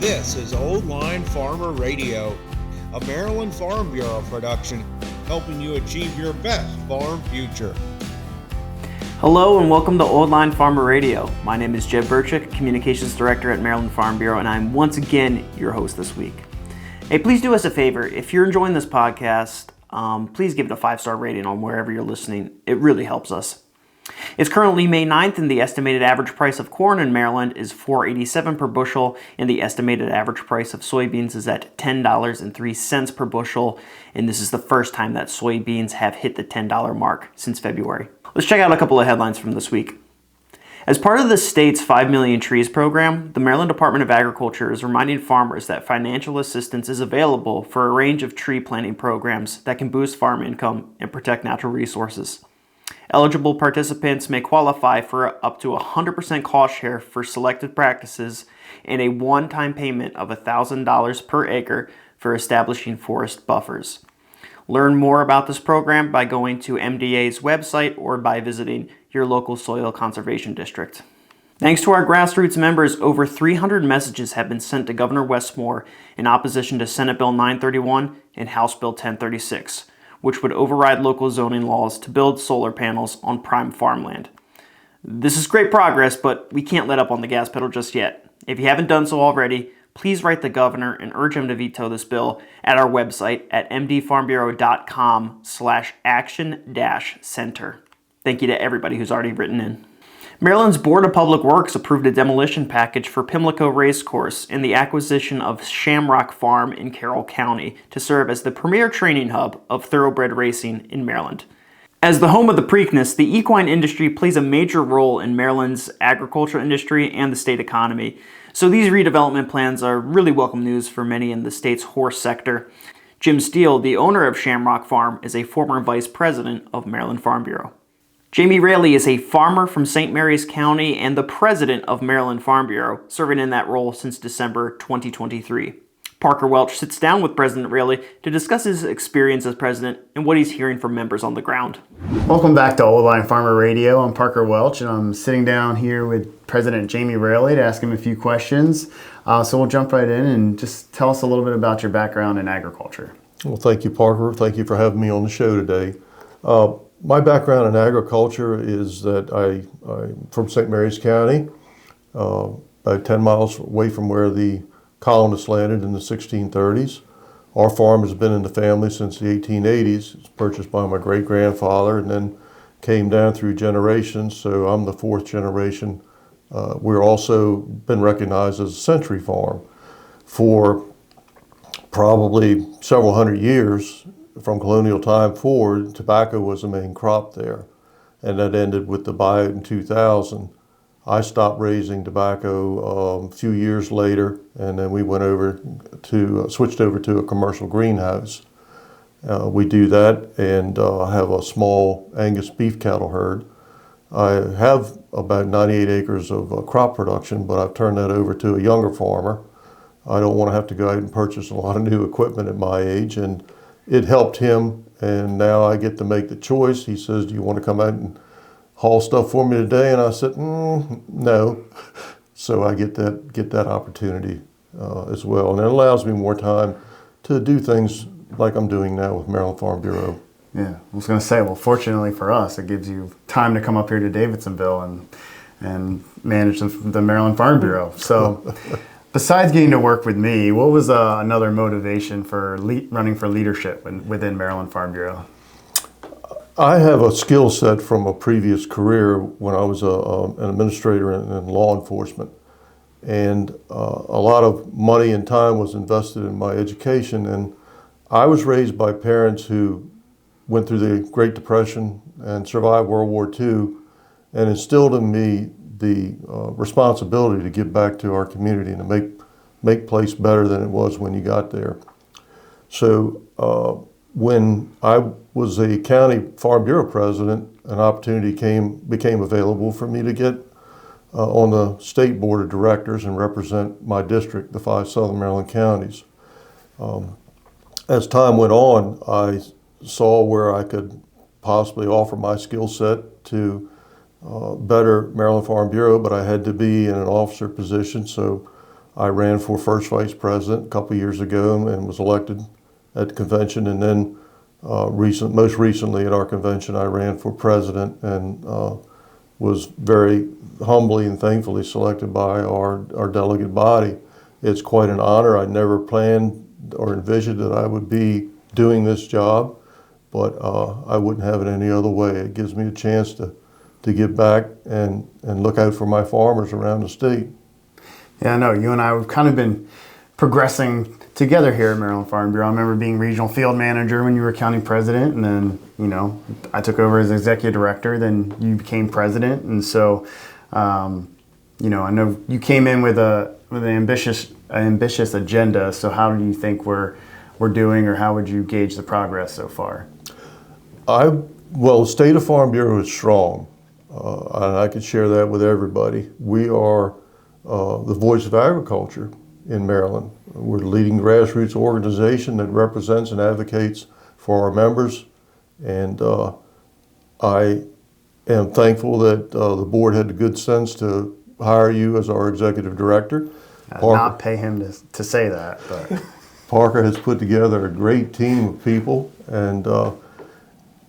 This is Old Line Farmer Radio, a Maryland Farm Bureau production, helping you achieve your best farm future. Hello and welcome to Old Line Farmer Radio. My name is Jed Burchick, Communications Director at Maryland Farm Bureau, and I'm once again your host this week. Hey, please do us a favor. If you're enjoying this podcast, please give it a 5-star rating on wherever you're listening. It really helps us. It's currently May 9th, and the estimated average price of corn in Maryland is $4.87 per bushel, and the estimated average price of soybeans is at $10.03 per bushel, and this is the first time that soybeans have hit the $10 mark since February. Let's check out a couple of headlines from this week. As part of the state's 5 Million Trees program, the Maryland Department of Agriculture is reminding farmers that financial assistance is available for a range of tree planting programs that can boost farm income and protect natural resources. Eligible participants may qualify for up to 100% cost share for selected practices and a one-time payment of $1,000 per acre for establishing forest buffers. Learn more about this program by going to MDA's website or by visiting your local soil conservation district. Thanks to our grassroots members, over 300 messages have been sent to Governor Westmore in opposition to Senate Bill 931 and House Bill 1036, which would override local zoning laws to build solar panels on prime farmland. This is great progress, but we can't let up on the gas pedal just yet. If you haven't done so already, please write the governor and urge him to veto this bill at our website at mdfarmbureau.com/action-center. Thank you to everybody who's already written in. Maryland's Board of Public Works approved a demolition package for Pimlico Racecourse and the acquisition of Shamrock Farm in Carroll County to serve as the premier training hub of thoroughbred racing in Maryland. As the home of the Preakness, the equine industry plays a major role in Maryland's agriculture industry and the state economy. So these redevelopment plans are really welcome news for many in the state's horse sector. Jim Steele, the owner of Shamrock Farm, is a former vice president of Maryland Farm Bureau. Jamie Raley is a farmer from St. Mary's County and the president of Maryland Farm Bureau, serving in that role since December 2023. Parker Welch sits down with President Raley to discuss his experience as president and what he's hearing from members on the ground. Welcome back to Old Line Farmer Radio. I'm Parker Welch, and I'm sitting down here with President Jamie Raley to ask him a few questions. So we'll jump right in and just tell us a little bit about your background in agriculture. Well, thank you, Parker. Thank you for having me on the show today. My background in agriculture is that I'm from St. Mary's County, about 10 miles away from where the colonists landed in the 1630s. Our farm has been in the family since the 1880s. It was purchased by my great-grandfather and then came down through generations, so I'm the fourth generation. We're also been recognized as a century farm. For probably several hundred years, from colonial time forward, tobacco was the main crop there, and that ended with the buyout in 2000. I stopped raising tobacco a few years later, and then we went over to switched over to a commercial greenhouse. We do that and have a small Angus beef cattle herd. I have about 98 acres of crop production, but I've turned that over to a younger farmer. I don't want to have to go out and purchase a lot of new equipment at my age, and it helped him, and now I get to make the choice. He says, "Do you want to come out and haul stuff for me today?" And I said, no. So I get that opportunity as well. And it allows me more time to do things like I'm doing now with Maryland Farm Bureau. Yeah, I was going to say, well, fortunately for us, it gives you time to come up here to Davidsonville and manage the Maryland Farm Bureau. So besides getting to work with me, what was another motivation for running for leadership within Maryland Farm Bureau? I have a skill set from a previous career when I was an administrator in law enforcement. And a lot of money and time was invested in my education. And I was raised by parents who went through the Great Depression and survived World War II and instilled in me the responsibility to give back to our community and to make place better than it was when you got there. So when I was a county farm bureau president, an opportunity became available for me to get on the state board of directors and represent my district, the 5 Southern Maryland counties. As time went on, I saw where I could possibly offer my skill set to better Maryland Farm Bureau, but I had to be in an officer position, so I ran for first vice president a couple of years ago and was elected at the convention, and then most recently at our convention, I ran for president and was very humbly and thankfully selected by our delegate body. It's quite an honor. I never planned or envisioned that I would be doing this job, but I wouldn't have it any other way. It gives me a chance to give back and look out for my farmers around the state. Yeah, I know. You and I have kind of been progressing together here at Maryland Farm Bureau. I remember being regional field manager when you were county president, and then, I took over as executive director, then you became president. And so, I know you came in with an ambitious agenda. So how do you think we're doing, or how would you gauge the progress so far? Well, the state of Farm Bureau is strong, and I can share that with everybody. We are the voice of agriculture in Maryland. We're the leading grassroots organization that represents and advocates for our members, and I am thankful that the board had the good sense to hire you as our executive director. Not pay him to say that, but Parker has put together a great team of people, and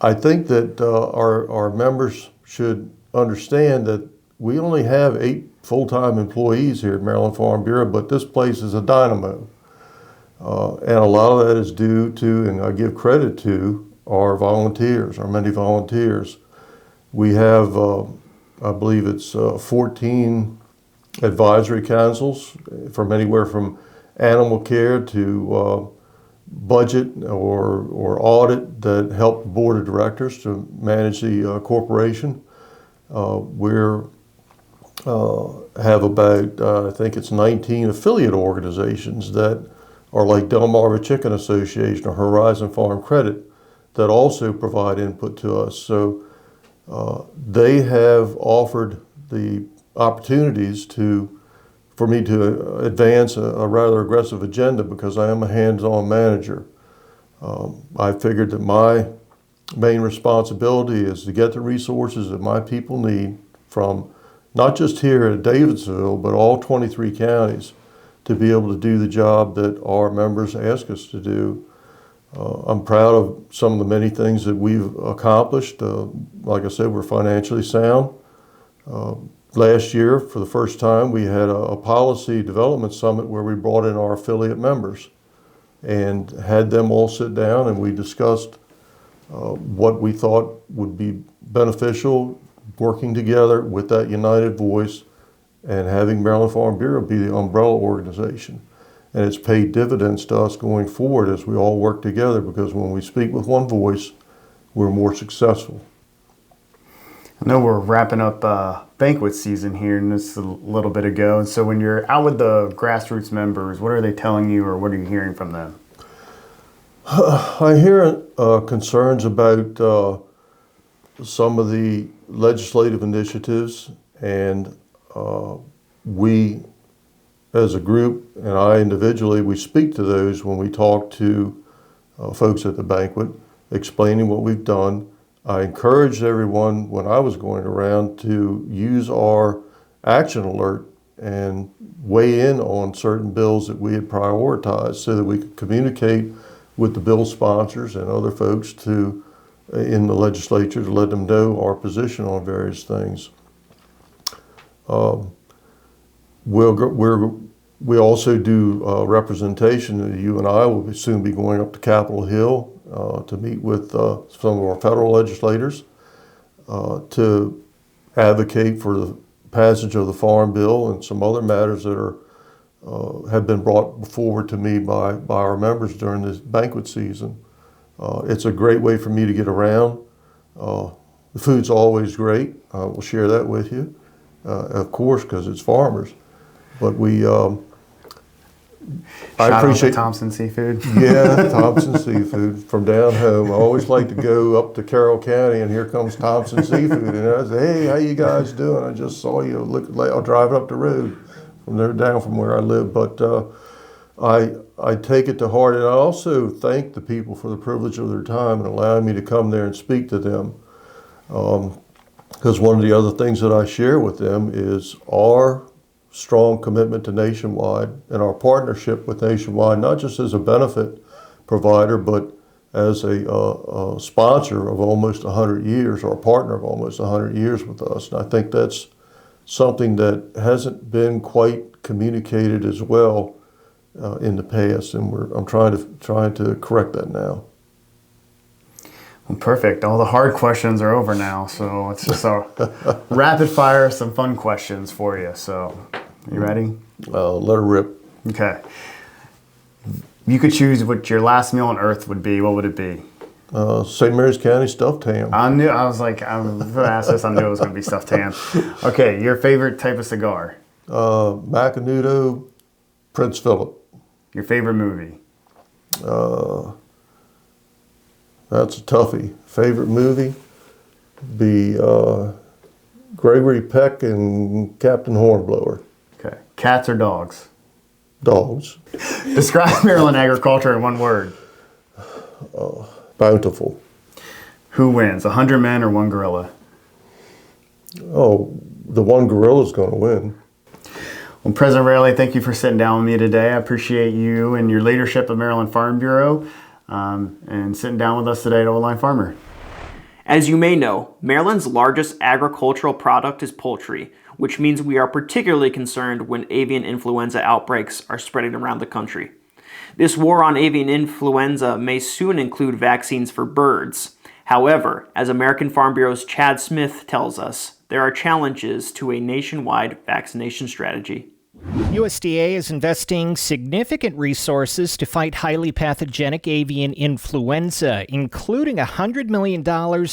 I think that our members should understand that we only have 8 full-time employees here at Maryland Farm Bureau, but this place is a dynamo. And a lot of that is due to, and I give credit to, our volunteers, our many volunteers. We have, I believe it's 14 advisory councils from anywhere from animal care to budget or audit that help the board of directors to manage the corporation. We're have about, I think it's 19 affiliate organizations that are like Delmarva Chicken Association or Horizon Farm Credit that also provide input to us. So they have offered the opportunities for me to advance a rather aggressive agenda because I am a hands-on manager. I figured that my main responsibility is to get the resources that my people need from not just here at Davidsonville, but all 23 counties to be able to do the job that our members ask us to do. I'm proud of some of the many things that we've accomplished. Like I said, we're financially sound. Last year, for the first time, we had a policy development summit where we brought in our affiliate members and had them all sit down, and we discussed what we thought would be beneficial, working together with that united voice and having Maryland Farm Bureau be the umbrella organization. And it's paid dividends to us going forward as we all work together, because when we speak with one voice, we're more successful. I know we're wrapping up banquet season here, and this is a little bit ago. And so when you're out with the grassroots members, what are they telling you, or what are you hearing from them? I hear concerns about some of the legislative initiatives, and we as a group and I individually, we speak to those when we talk to folks at the banquet, explaining what we've done. I encouraged everyone when I was going around to use our action alert and weigh in on certain bills that we had prioritized so that we could communicate with the bill sponsors and other folks in the legislature to let them know our position on various things. We also do representation. You and I will soon be going up to Capitol Hill to meet with some of our federal legislators to advocate for the passage of the Farm Bill and some other matters that have been brought forward to me by our members during this banquet season. It's a great way for me to get around. The food's always great. We'll share that with you, of course, because it's farmers. But I appreciate Thompson Seafood. Yeah, Thompson Seafood from down home. I always like to go up to Carroll County, and here comes Thompson Seafood, and I say, "Hey, how you guys doing? I just saw you. I'll drive up the road from there down from where I live." But I take it to heart, and I also thank the people for the privilege of their time and allowing me to come there and speak to them. Because one of the other things that I share with them is our strong commitment to Nationwide and our partnership with Nationwide, not just as a benefit provider, but as a sponsor of almost 100 years, or a partner of almost 100 years with us. And I think that's something that hasn't been quite communicated as well in the past, and I'm trying to correct that now. Well, perfect. All the hard questions are over now, so it's just a rapid fire, some fun questions for you. So, you ready? Let her rip. Okay. You could choose what your last meal on earth would be. What would it be? St. Mary's County stuffed ham. I'm going to ask this. I knew it was going to be stuffed ham. Okay, your favorite type of cigar? Macanudo, Prince Philip. Your favorite movie? That's a toughie. Favorite movie? Be Gregory Peck and Captain Hornblower. Okay. Cats or dogs? Dogs. Describe Maryland agriculture in one word. Bountiful. Who wins, 100 men or one gorilla? Oh, the one gorilla's going to win. Well, President Raley, thank you for sitting down with me today. I appreciate you and your leadership of Maryland Farm Bureau and sitting down with us today at Old Line Farmer. As you may know, Maryland's largest agricultural product is poultry, which means we are particularly concerned when avian influenza outbreaks are spreading around the country. This war on avian influenza may soon include vaccines for birds. However, as American Farm Bureau's Chad Smith tells us, there are challenges to a nationwide vaccination strategy. USDA is investing significant resources to fight highly pathogenic avian influenza, including $100 million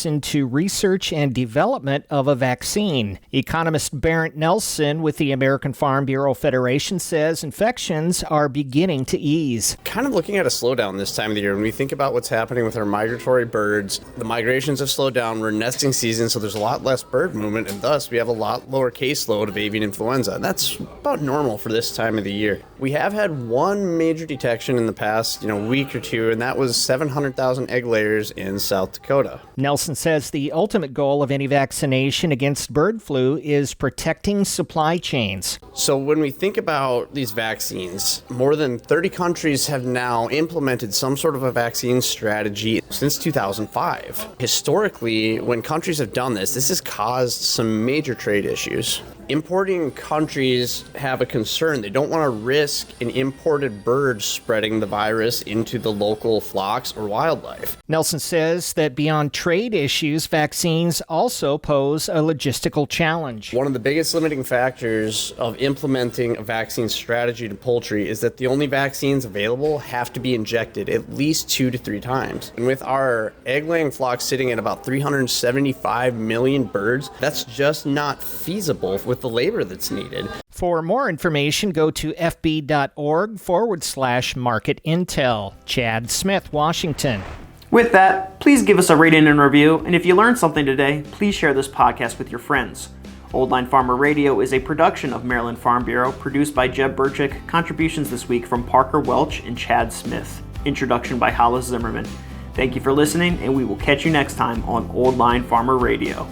into research and development of a vaccine. Economist Barrett Nelson with the American Farm Bureau Federation says infections are beginning to ease. Kind of looking at a slowdown this time of the year. When we think about what's happening with our migratory birds, the migrations have slowed down. We're in nesting season, so there's a lot less bird movement, and thus we have a lot lower caseload of avian influenza. And that's about normal for this time of the year. We have had one major detection in the past, week or two, and that was 700,000 egg layers in South Dakota. Nelson says the ultimate goal of any vaccination against bird flu is protecting supply chains. So when we think about these vaccines, more than 30 countries have now implemented some sort of a vaccine strategy since 2005. Historically, when countries have done this has caused some major trade issues. Importing countries have a concern. They don't want to risk an imported bird spreading the virus into the local flocks or wildlife. Nelson says that beyond trade issues, vaccines also pose a logistical challenge. One of the biggest limiting factors of implementing a vaccine strategy to poultry is that the only vaccines available have to be injected at least 2 to 3 times. And with our egg-laying flocks sitting at about 375 million birds, that's just not feasible with the labor that's needed. For more information, go to fb.org/market intel. Chad Smith, Washington. With that, please give us a rating and review, and if you learned something today, please share this podcast with your friends. Old Line Farmer Radio is a production of Maryland Farm Bureau, produced by Jeb Burchick. Contributions this week from Parker Welch and Chad Smith. Introduction by Hollis Zimmerman. Thank you for listening, and we will catch you next time on Old Line Farmer Radio.